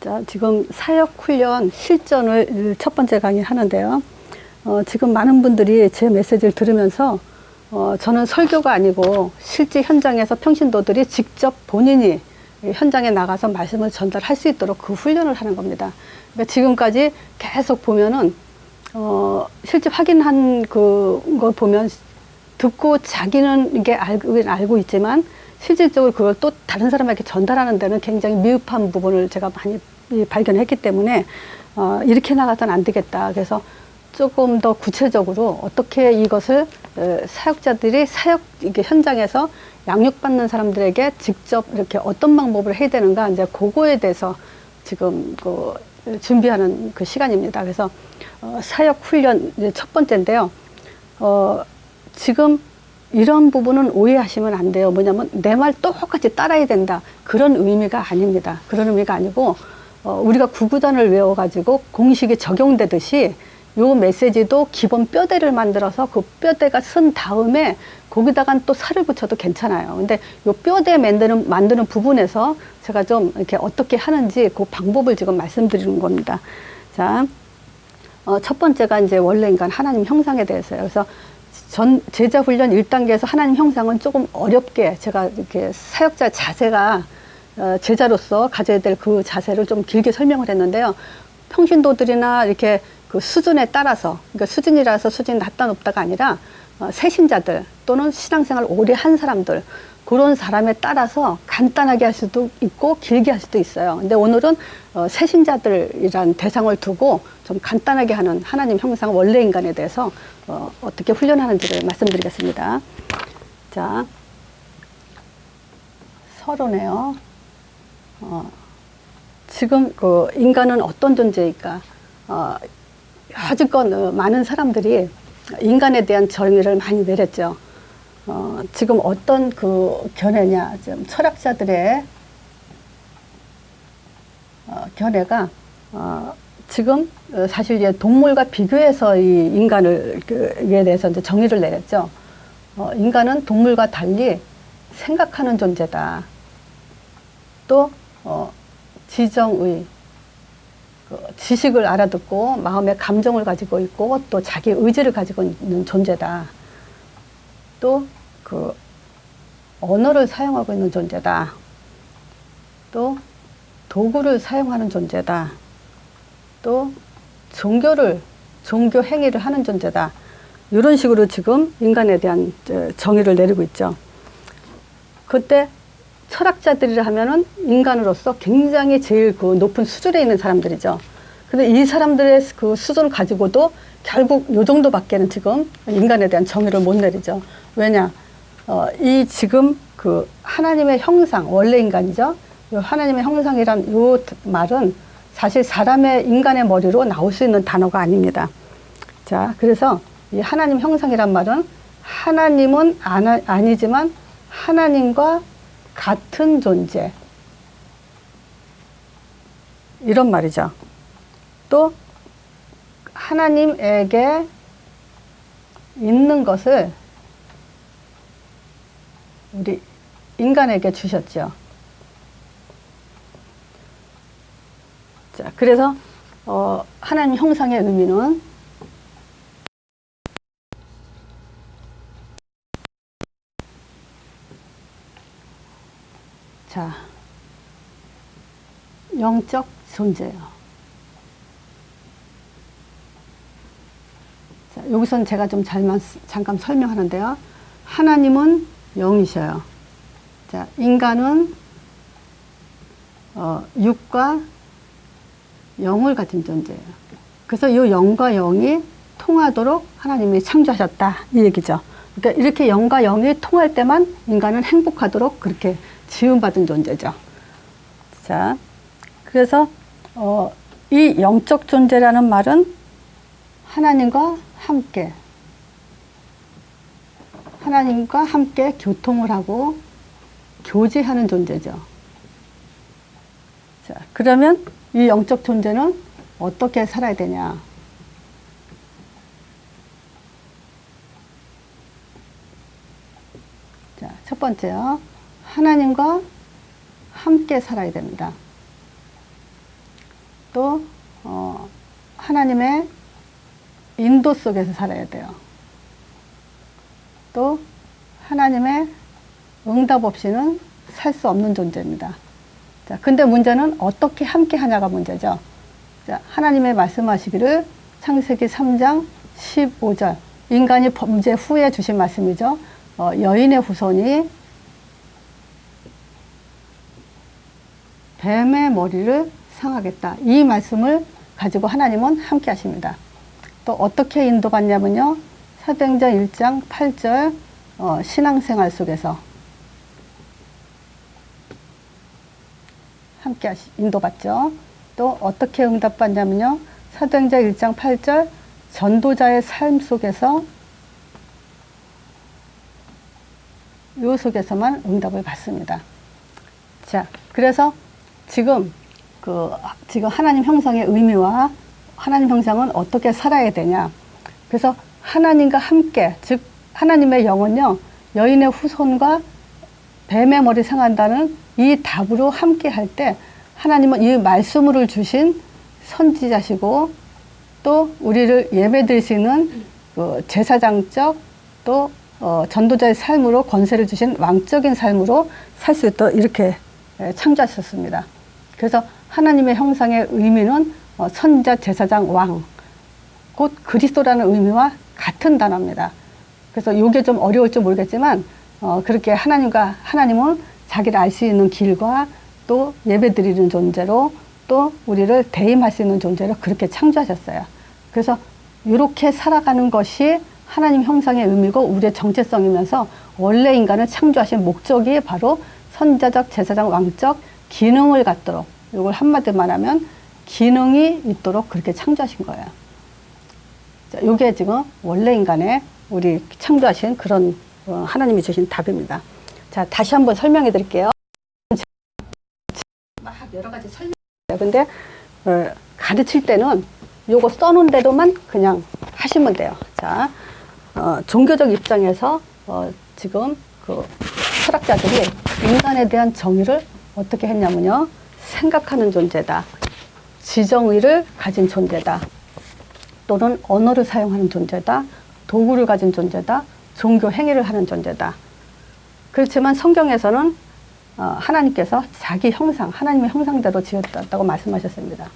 자, 지금 사역훈련 실전을 첫 번째 강의 하는데요. 지금 많은 분들이 제 메시지를 들으면서 저는 설교가 아니고 실제 현장에서 평신도들이 직접 본인이 현장에 나가서 말씀을 전달할 수 있도록 그 훈련을 하는 겁니다. 그러니까 지금까지 계속 보면은 실제 확인한 그걸 보면 듣고 자기는 이게 알고 있지만 실질적으로 그걸 또 다른 사람에게 전달하는 데는 굉장히 미흡한 부분을 제가 많이 발견했기 때문에 이렇게 나가서는 안 되겠다. 그래서 조금 더 구체적으로 어떻게 이것을 사역자들이 이게 현장에서 양육받는 사람들에게 직접 이렇게 어떤 방법을 해야 되는가, 이제 그거에 대해서 지금 준비하는 그 시간입니다. 그래서 사역 훈련 이제 첫 번째인데요. 지금 이런 부분은 오해하시면 안 돼요. 뭐냐면 내 말 똑같이 따라야 된다, 그런 의미가 아닙니다. 그런 의미가 아니고 우리가 구구단을 외워가지고 공식이 적용되듯이 요 메시지도 기본 뼈대를 만들어서 그 뼈대가 쓴 다음에 거기다가 또 살을 붙여도 괜찮아요. 근데 요 뼈대 만드는 부분에서 제가 좀 이렇게 어떻게 하는지 그 방법을 지금 말씀드리는 겁니다. 자, 첫 번째가 이제 원래 인간 하나님 형상에 대해서요. 그래서 제자 훈련 1단계에서 하나님 형상은 조금 어렵게 제가 이렇게 사역자 자세가 제자로서 가져야 될 그 자세를 좀 길게 설명을 했는데요. 평신도들이나 이렇게 그 수준에 따라서, 그러니까 수준이라서 수준이 낮다 높다가 아니라 새신자들 또는 신앙생활 오래 한 사람들, 그런 사람에 따라서 간단하게 할 수도 있고 길게 할 수도 있어요. 근데 오늘은 새신자들이란 대상을 두고 좀 간단하게 하는 하나님 형상 원래 인간에 대해서 어떻게 훈련하는지를 말씀드리겠습니다. 자, 서론에요. 지금 그 인간은 어떤 존재일까? 여지껏 많은 사람들이 인간에 대한 정의를 많이 내렸죠. 지금 어떤 그 견해냐, 지금 철학자들의 견해가 지금 사실 이제 동물과 비교해서 이 인간을 에 대해서 이제 정의를 내렸죠. 인간은 동물과 달리 생각하는 존재다. 또 지정의, 지식을 알아듣고 마음의 감정을 가지고 있고 또 자기 의지를 가지고 있는 존재다. 또 그 언어를 사용하고 있는 존재다. 또 도구를 사용하는 존재다. 또 종교 행위를 하는 존재다. 이런 식으로 지금 인간에 대한 정의를 내리고 있죠. 그때 철학자들이라 하면은 인간으로서 굉장히 제일 그 높은 수준에 있는 사람들이죠. 근데 이 사람들의 그 수준을 가지고도 결국 요 정도밖에는 지금 인간에 대한 정의를 못 내리죠. 왜냐? 이 지금 그 하나님의 형상, 원래 인간이죠. 요 하나님의 형상이란 요 말은 사실 인간의 머리로 나올 수 있는 단어가 아닙니다. 자, 그래서 이 하나님 형상이란 말은 하나님은 아니지만 하나님과 같은 존재, 이런 말이죠. 또 하나님에게 있는 것을 우리 인간에게 주셨죠. 자, 그래서 하나님 형상의 의미는 자, 영적 존재예요. 자, 여기서는 제가 좀 잠깐 설명하는데요. 하나님은 영이셔요. 자, 인간은 육과 영을 가진 존재예요. 그래서 이 영과 영이 통하도록 하나님이 창조하셨다, 이 얘기죠. 그러니까 이렇게 영과 영이 통할 때만 인간은 행복하도록 그렇게 지음받은 존재죠. 자, 그래서 이 영적 존재라는 말은 하나님과 함께 교통을 하고 교제하는 존재죠. 자, 그러면 이 영적 존재는 어떻게 살아야 되냐? 자, 첫 번째요. 하나님과 함께 살아야 됩니다. 또 하나님의 인도 속에서 살아야 돼요. 또 하나님의 응답 없이는 살 수 없는 존재입니다. 자, 근데 문제는 어떻게 함께 하냐가 문제죠. 자, 하나님의 말씀하시기를 창세기 3장 15절 인간이 범죄 후에 주신 말씀이죠. 여인의 후손이 뱀의 머리를 상하겠다. 이 말씀을 가지고 하나님은 함께 하십니다. 또 어떻게 인도받냐면요. 사도행전 1장 8절 신앙생활 속에서 함께 인도받죠. 또 어떻게 응답받냐면요. 사도행전 1장 8절 전도자의 삶 속에서 요 속에서만 응답을 받습니다. 자, 그래서 지금 하나님 형상의 의미와 하나님 형상은 어떻게 살아야 되냐. 그래서 하나님과 함께, 즉 하나님의 영은요. 여인의 후손과 뱀의 머리 상한다는 이 답으로 함께 할 때 하나님은 이 말씀으로 주신 선지자시고 또 우리를 예배드릴 수 있는 제사장적 또 전도자의 삶으로 권세를 주신 왕적인 삶으로 살 수 있도록 이렇게 창조하셨습니다. 그래서 하나님의 형상의 의미는 선지자, 제사장, 왕, 곧 그리스도라는 의미와 같은 단어입니다. 그래서 이게 좀 어려울지 모르겠지만 그렇게 하나님은 자기를 알 수 있는 길과 또 예배드리는 존재로 또 우리를 대임할 수 있는 존재로 그렇게 창조하셨어요. 그래서 이렇게 살아가는 것이 하나님 형상의 의미고 우리의 정체성이면서 원래 인간을 창조하신 목적이 바로 선지자적, 제사장, 왕적 기능을 갖도록, 이걸 한마디로 말하면 기능이 있도록 그렇게 창조하신 거예요. 자, 이게 지금 원래 인간의 우리 창조하신 그런 하나님이 주신 답입니다. 자, 다시 한번 설명해 드릴게요. 막 여러 가지 설명해요. 근데 가르칠 때는 요거 써놓은 대로만 그냥 하시면 돼요. 자, 종교적 입장에서 지금 철학자들이 인간에 대한 정의를 어떻게 했냐면요. 생각하는 존재다. 지정의를 가진 존재다. 또는 언어를 사용하는 존재다. 도구를 가진 존재다. 종교 행위를 하는 존재다. 그렇지만 성경에서는 하나님께서 자기 형상, 하나님의 형상대로 지었다고 말씀하셨습니다.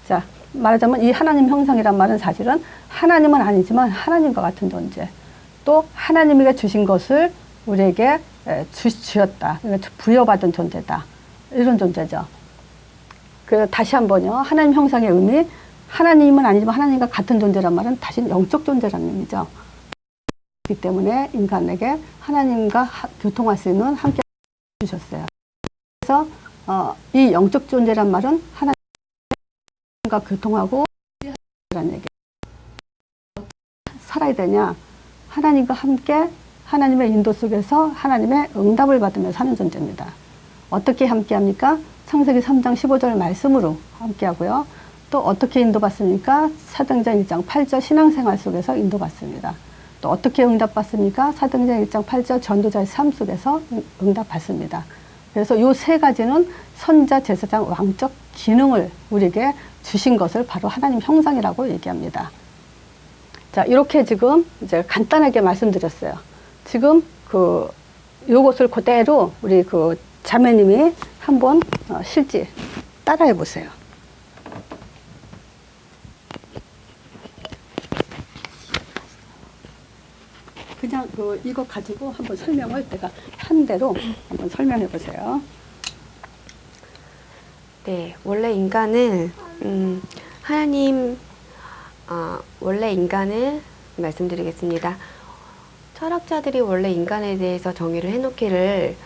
자, 말하자면 이 하나님 형상이란 말은 사실은 하나님은 아니지만 하나님과 같은 존재. 또 하나님에게 주신 것을 우리에게 주었다. 부여받은 존재다. 이런 존재죠. 그래서 다시 한번요. 하나님 형상의 의미, 하나님은 아니지만 하나님과 같은 존재란 말은 다시 영적 존재라는 의미죠. 그렇기 때문에 인간에게 하나님과 교통할 수 있는 함께 주셨어요. 그래서 이 영적 존재란 말은 하나님과 교통하고 라는 얘기. 살아야 되냐? 하나님과 함께 하나님의 인도 속에서 하나님의 응답을 받으며 사는 존재입니다. 어떻게 함께 합니까? 창세기 3장 15절 말씀으로 함께 하고요. 또 어떻게 인도받습니까? 사도행전 1장 8절 신앙생활 속에서 인도받습니다. 또 어떻게 응답받습니까? 사도행전 1장 8절 전도자의 삶 속에서 응답받습니다. 그래서 이 세 가지는 선지자, 제사장, 왕적 기능을 우리에게 주신 것을 바로 하나님 형상이라고 얘기합니다. 자, 이렇게 지금 이제 간단하게 말씀드렸어요. 지금 요것을 그대로 우리 자매님이 한번 실제 따라해 보세요. 그냥 이거 가지고 한번 설명을 내가 한 대로 한번 설명해 보세요. 네, 원래 인간은 원래 인간을 말씀드리겠습니다. 철학자들이 원래 인간에 대해서 정의를 해놓기를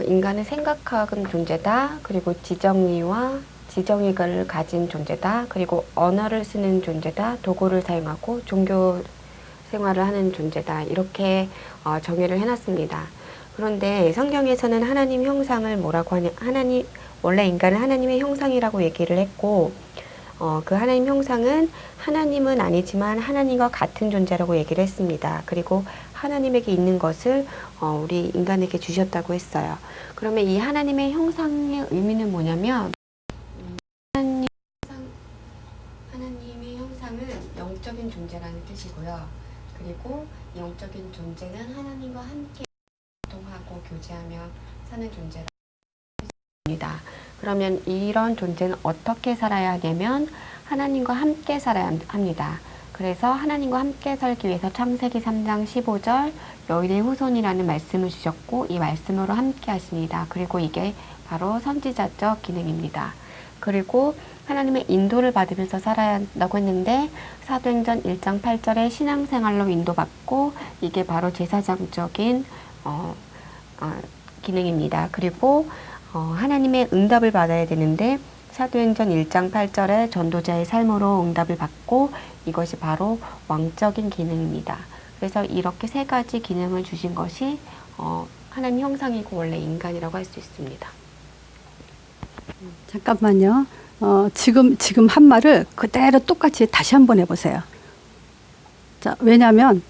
인간은 생각하는 존재다. 그리고 지정의를 가진 존재다. 그리고 언어를 쓰는 존재다. 도구를 사용하고 종교 생활을 하는 존재다. 이렇게 정의를 해놨습니다. 그런데 성경에서는 하나님 형상을 뭐라고 하냐? 원래 인간은 하나님의 형상이라고 얘기를 했고, 그 하나님 형상은 하나님은 아니지만 하나님과 같은 존재라고 얘기를 했습니다. 그리고 하나님에게 있는 것을 우리 인간에게 주셨다고 했어요. 그러면 이 하나님의 형상의 의미는 뭐냐면, 하나님 형상 영적인 존재라는 뜻이고요. 그리고 영적인 존재는 하나님과 함께 활동하고 교제하며 사는 존재입니다. 그러면 이런 존재는 어떻게 살아야 하냐면 하나님과 함께 살아야 합니다. 그래서 하나님과 함께 살기 위해서 창세기 3장 15절 너희의 후손이라는 말씀을 주셨고 이 말씀으로 함께 하십니다. 그리고 이게 바로 선지자적 기능입니다. 그리고 하나님의 인도를 받으면서 살아야 한다고 했는데 사도행전 1장 8절에 신앙생활로 인도받고 이게 바로 제사장적인 기능입니다. 그리고 하나님의 응답을 받아야 되는데 사도행전 1장 8절에 전도자의 삶으로 응답을 받고 이것이 바로 왕적인 기능입니다. 그래서 이렇게 세 가지 기능을 주신 것이 하나님 형상이고 원래 인간이라고 할 수 있습니다. 잠깐만요. 지금 한 말을 그대로 똑같이 다시 한번 해보세요. 자, 왜냐하면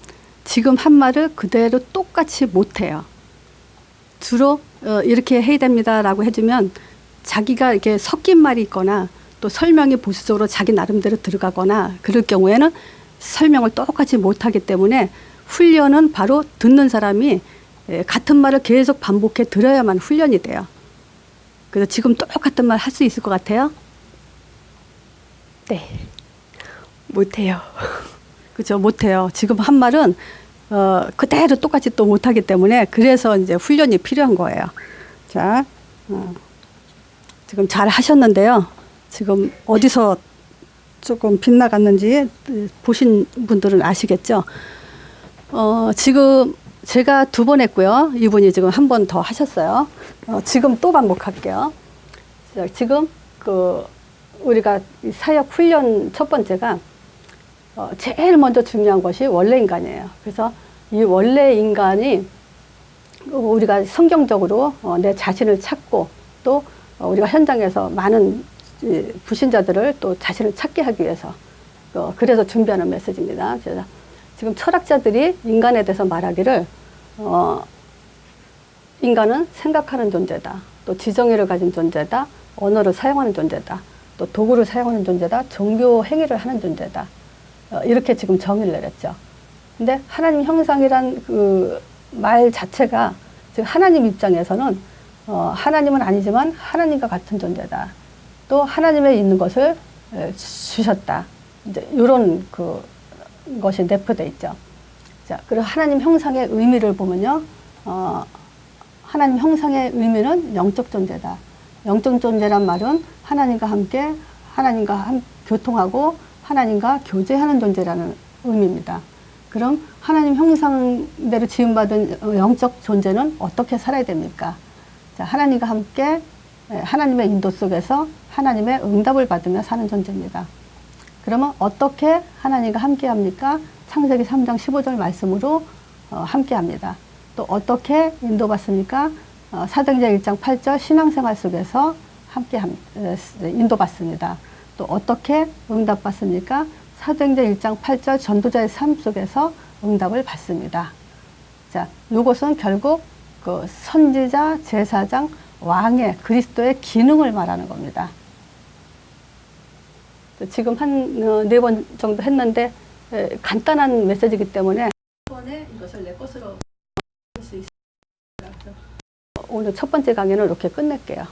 지금 한 말을 그대로 똑같이 못해요. 주로 이렇게 해야 됩니다라고 해주면 자기가 이렇게 섞인 말이 있거나 또 설명이 보수적으로 자기 나름대로 들어가거나 그럴 경우에는 설명을 똑같이 못하기 때문에 훈련은 바로 듣는 사람이 같은 말을 계속 반복해 들어야만 훈련이 돼요. 그래서 지금 똑같은 말 할 수 있을 것 같아요? 네. 못해요. 그렇죠. 못해요. 지금 한 말은 그대로 똑같이 또 못하기 때문에 그래서 이제 훈련이 필요한 거예요. 자, 지금 잘 하셨는데요. 지금 어디서 조금 빗나갔는지 보신 분들은 아시겠죠? 지금 제가 2번 했고요. 이분이 지금 한 번 더 하셨어요. 지금 또 반복할게요. 자, 지금 우리가 사역 훈련 첫 번째가 제일 먼저 중요한 것이 원래 인간이에요. 그래서 이 원래 인간이 우리가 성경적으로 내 자신을 찾고 또 우리가 현장에서 많은 불신자들을 또 자신을 찾게 하기 위해서 그래서 준비하는 메시지입니다. 그래서 지금 철학자들이 인간에 대해서 말하기를 인간은 생각하는 존재다. 또 지정의를 가진 존재다. 언어를 사용하는 존재다. 또 도구를 사용하는 존재다. 종교 행위를 하는 존재다. 이렇게 지금 정의를 내렸죠. 근데 하나님 형상이란 그 말 자체가 지금 하나님 입장에서는 하나님은 아니지만 하나님과 같은 존재다. 또 하나님의 있는 것을 주셨다. 이제 이런 것이 내포되어 있죠. 자, 그리고 하나님 형상의 의미를 보면요. 하나님 형상의 의미는 영적 존재다. 영적 존재란 말은 하나님과 교통하고 하나님과 교제하는 존재라는 의미입니다. 그럼 하나님 형상대로 지음받은 영적 존재는 어떻게 살아야 됩니까? 자, 하나님과 함께 하나님의 인도 속에서 하나님의 응답을 받으며 사는 존재입니다. 그러면 어떻게 하나님과 함께 합니까? 창세기 3장 15절 말씀으로 함께 합니다. 또 어떻게 인도받습니까? 사도행전 1장 8절 신앙생활 속에서 함께 인도받습니다. 또 어떻게 응답받습니까? 사도행전 1장 8절 전도자의 삶 속에서 응답을 받습니다. 자, 이것은 결국 그 선지자, 제사장, 왕의 그리스도의 기능을 말하는 겁니다. 지금 한 4번 정도 했는데 간단한 메시지이기 때문에 한 번에 이것을 내 것으로 할 수 있습니다. 오늘 첫 번째 강의는 이렇게 끝낼게요.